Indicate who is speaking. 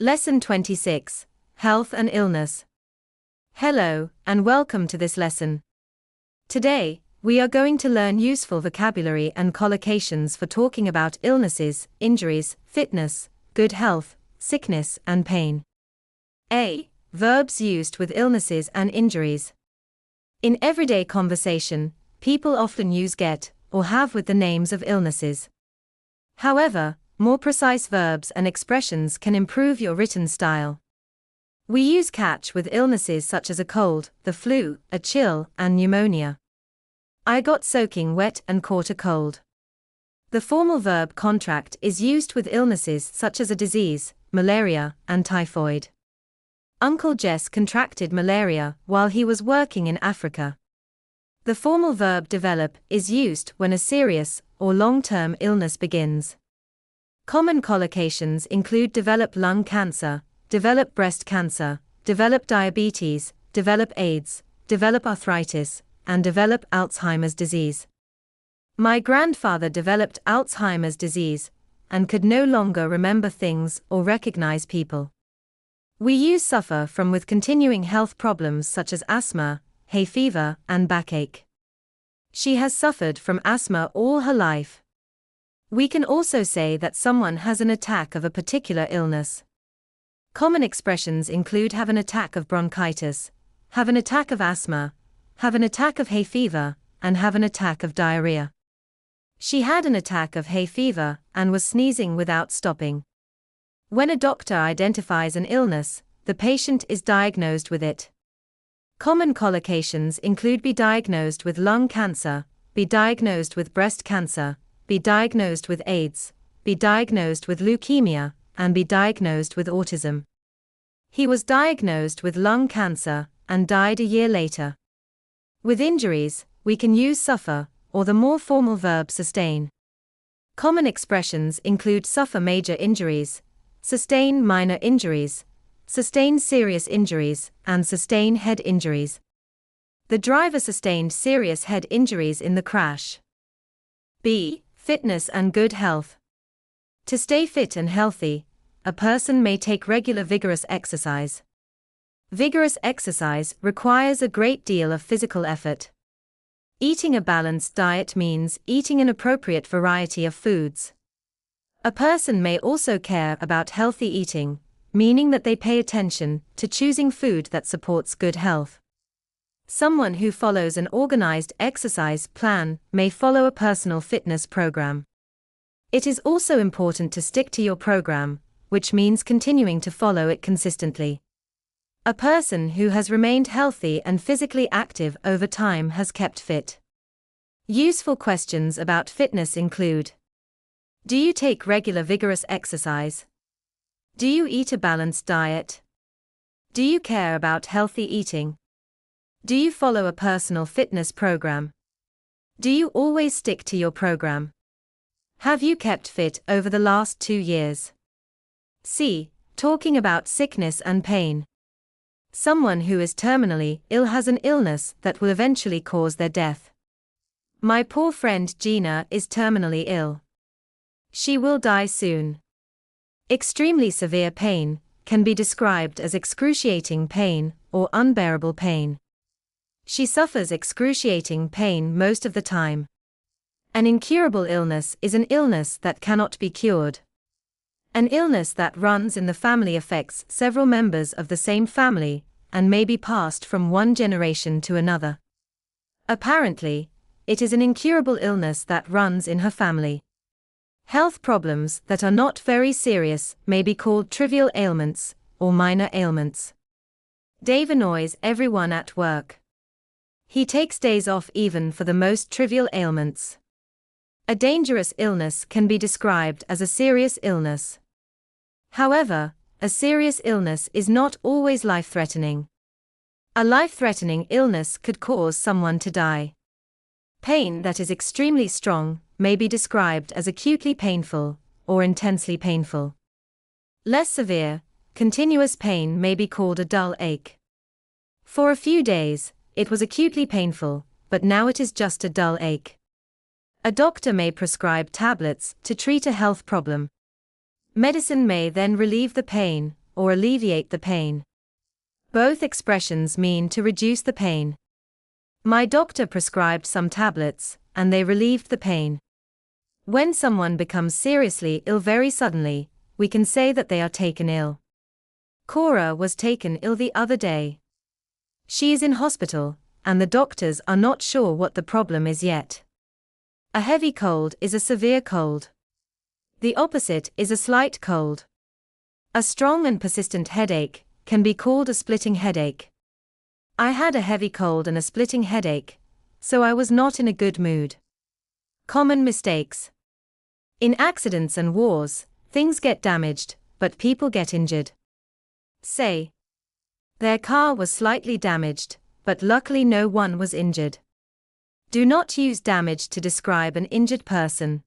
Speaker 1: Lesson 26, Health and Illness. Hello, and welcome to this lesson. Today, we are going to learn useful vocabulary and collocations for talking about illnesses, injuries, fitness, good health, sickness, and pain. A. Verbs used with illnesses and injuries. In everyday conversation, people often use get or have with the names of illnesses. However, more precise verbs and expressions can improve your written style. We use catch with illnesses such as a cold, the flu, a chill, and pneumonia. I got soaking wet and caught a cold. The formal verb contract is used with illnesses such as a disease, malaria, and typhoid. Uncle Jess contracted malaria while he was working in Africa. The formal verb develop is used when a serious or long-term illness begins. Common collocations include develop lung cancer, develop breast cancer, develop diabetes, develop AIDS, develop arthritis, and develop Alzheimer's disease. My grandfather developed Alzheimer's disease and could no longer remember things or recognize people. We use suffer from with continuing health problems such as asthma, hay fever, and backache. She has suffered from asthma all her life. We can also say that someone has an attack of a particular illness. Common expressions include have an attack of bronchitis, have an attack of asthma, have an attack of hay fever, and have an attack of diarrhea. She had an attack of hay fever and was sneezing without stopping. When a doctor identifies an illness, the patient is diagnosed with it. Common collocations include be diagnosed with lung cancer, be diagnosed with breast cancer, be diagnosed with AIDS, be diagnosed with leukemia, and be diagnosed with autism. He was diagnosed with lung cancer and died a year later. With injuries, we can use suffer or the more formal verb sustain. Common expressions include suffer major injuries, sustain minor injuries, sustain serious injuries, and sustain head injuries. The driver sustained serious head injuries in the crash. B. Fitness and good health. To stay fit and healthy, a person may take regular vigorous exercise. Vigorous exercise requires a great deal of physical effort. Eating a balanced diet means eating an appropriate variety of foods. A person may also care about healthy eating, meaning that they pay attention to choosing food that supports good health. Someone who follows an organized exercise plan may follow a personal fitness program. It is also important to stick to your program, which means continuing to follow it consistently. A person who has remained healthy and physically active over time has kept fit. Useful questions about fitness include: do you take regular vigorous exercise? Do you eat a balanced diet? Do you care about healthy eating? Do you follow a personal fitness program? Do you always stick to your program? Have you kept fit over the last 2 years? C. Talking about sickness and pain. Someone who is terminally ill has an illness that will eventually cause their death. My poor friend Gina is terminally ill. She will die soon. Extremely severe pain can be described as excruciating pain or unbearable pain. She suffers excruciating pain most of the time. An incurable illness is an illness that cannot be cured. An illness that runs in the family affects several members of the same family and may be passed from one generation to another. Apparently, it is an incurable illness that runs in her family. Health problems that are not very serious may be called trivial ailments or minor ailments. Dave annoys everyone at work. He takes days off even for the most trivial ailments. A dangerous illness can be described as a serious illness. However, a serious illness is not always life-threatening. A life-threatening illness could cause someone to die. Pain that is extremely strong may be described as acutely painful or intensely painful. Less severe, continuous pain may be called a dull ache. For a few days, it was acutely painful, but now it is just a dull ache. A doctor may prescribe tablets to treat a health problem. Medicine may then relieve the pain, or alleviate the pain. Both expressions mean to reduce the pain. My doctor prescribed some tablets, and they relieved the pain. When someone becomes seriously ill very suddenly, we can say that they are taken ill. Cora was taken ill the other day. She is in hospital, and the doctors are not sure what the problem is yet. A heavy cold is a severe cold. The opposite is a slight cold. A strong and persistent headache can be called a splitting headache. I had a heavy cold and a splitting headache, so I was not in a good mood. Common mistakes. In accidents and wars, things get damaged, but people get injured. Say, their car was slightly damaged, but luckily no one was injured. Do not use damaged to describe an injured person.